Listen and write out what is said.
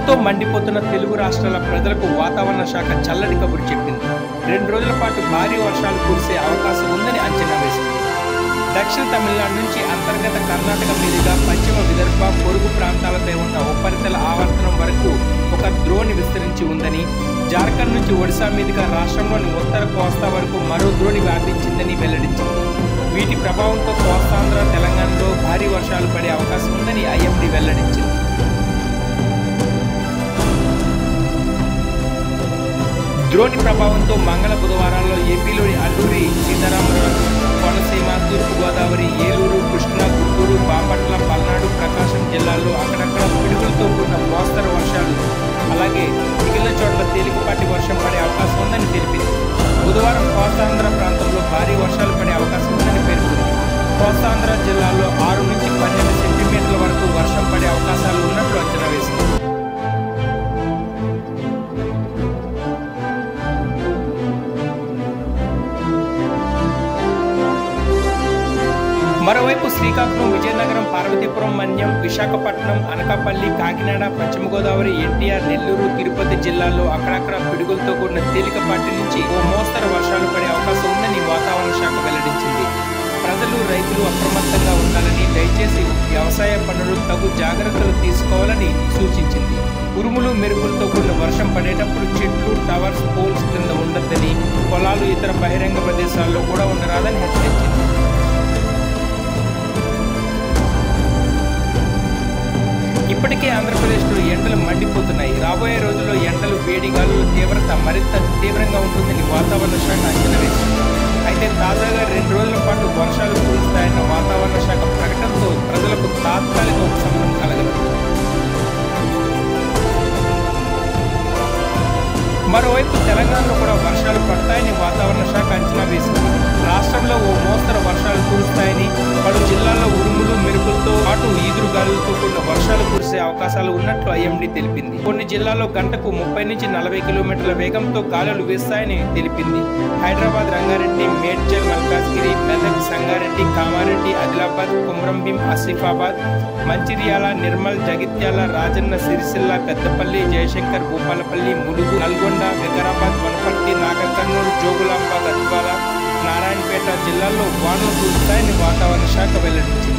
ఎండలతో మండిపోతున్న తెలుగు రాష్ట్రాల ప్రజలకు వాతావరణ శాఖ చల్లటి కబురు చెప్పింది. 2 రోజుల పాటు భారీ వర్షాలు కురిసే అవకాశం ఉందని అంచనా వేసింది. దక్షిణ తమిళనాడు నుంచి అంతర్గత కర్ణాటక మీదుగా పశ్చిమ విదర్భ పొరుగు ప్రాంతాలపై ఉన్న ఉపరితల ఆవర్తనం వరకు ఒక ద్రోణి విస్తరించి ఉందని, జార్ఖండ్ నుంచి ఒడిశా మీదుగా రాష్ట్రంలోని ఉత్తర కోస్తా వరకు మరో ద్రోణి వ్యాపించిందని వెల్లడించింది. వీటి ప్రభావంతో కోస్తాంధ్ర, తెలంగాణలో భారీ వర్షాలు పడే అవకాశం ఉందని ఐఎండీ వెల్లడించింది. ద్రోణి ప్రభావంతో మంగళ బుధవారాల్లో ఏపీలోని అల్లూరి సీతారామరాజు, కోనసీమ, తూర్పుగోదావరి, ఏలూరు, కృష్ణా, గుంటూరు, బాపట్ల, పల్నాడు, ప్రకాశం జిల్లాల్లో అక్కడక్కడ పిడుగులతో కూడిన మోస్తరు వర్షాలు, అలాగే మిగిలిన చోట్ల తేలికపాటి వర్షం పడే అవకాశం ఉందని తెలిపింది. బుధవారం కోస్తాంధ్ర ప్రాంతంలో భారీ వర్షాలు పడే అవకాశం ఉందని పేర్కొంది. కోస్తాంధ్ర జిల్లాల్లో 6 నుంచి 12 సెంటీమీటర్ల వరకు వర్షం పడే అవకాశాలు ఉన్నట్లు అంచనా వేసింది. మరోవైపు శ్రీకాకుళం, విజయనగరం, పార్వతీపురం, మన్యం, విశాఖపట్నం, అనకాపల్లి, కాకినాడ, పశ్చిమ గోదావరి, ఎన్టీఆర్, నెల్లూరు, తిరుపతి జిల్లాల్లో అక్కడక్కడ పిడుగులతో కూడిన తేలికపాటి నుంచి ఓ మోస్తరు వర్షాలు పడే అవకాశం ఉందని వాతావరణ శాఖ వెల్లడించింది. ప్రజలు, రైతులు అప్రమత్తంగా ఉండాలని, దయచేసి వ్యవసాయ పనులు తగు జాగ్రత్తలు తీసుకోవాలని సూచించింది. ఉరుములు, మెరుపులతో కూడిన వర్షం పడేటప్పుడు చెట్లు, టవర్స్, పోల్స్ కింద ఉండొద్దని, పొలాలు, ఇతర బహిరంగ ప్రదేశాల్లో కూడా ఉండరాదని హెచ్చరించింది. ఇప్పటికే ఆంధ్రప్రదేశ్లో ఎండలు మండిపోతున్నాయి. రాబోయే రోజుల్లో ఎండలు, వేడిగాలుల తీవ్రత మరింత తీవ్రంగా ఉంటుందని వాతావరణ శాఖ అంచనా వేసింది. అయితే తాజాగా 2 రోజుల పాటు వర్షాలు కురుస్తాయన్న వాతావరణ శాఖ ప్రకటనతో ప్రజలకు తాత్కాలిక ఉపశమనం కలగదు. మరోవైపు తెలంగాణలో కూడా వర్షాలు పడతాయని వాతావరణ శాఖ అంచనా వేసింది. రాష్ట్రంలో ఓ మోస్తరు వర్షాలు కురుస్తాయని, పలు జిల్లాల్లో ఉరుములు, మెరుపులతో పాటు ఈదురుగాలులతో కూడిన వర్షాలు కురిసే అవకాశాలు ఉన్నట్లు ఐఎండీ తెలిపింది. కొన్ని జిల్లాల్లో గంటకు 30 నుంచి 40 కిలోమీటర్ల వేగంతో గాలులు వీస్తాయని తెలిపింది. హైదరాబాద్, రంగారెడ్డి, మేడ్చల్, మల్కాజ్గిరి, మెదక్, సంగారెడ్డి, కామారెడ్డి, ఆదిలాబాద్, కుమ్రంభీం, ఆసిఫాబాద్, మంచిర్యాల, నిర్మల్, జగిత్యాల, రాజన్న సిరిసిల్ల, పెద్దపల్లి, జయశంకర్, భూపాలపల్లి, ములుగు, నల్గొండ, వికారాబాద్, వనపర్తి, నాగర్ కర్నూలు, జోగులాంబ, గద్వాల, నారాయణపేట జిల్లాల్లో వానలు కురుస్తాయని వాతావరణ శాఖ వెల్లడించింది.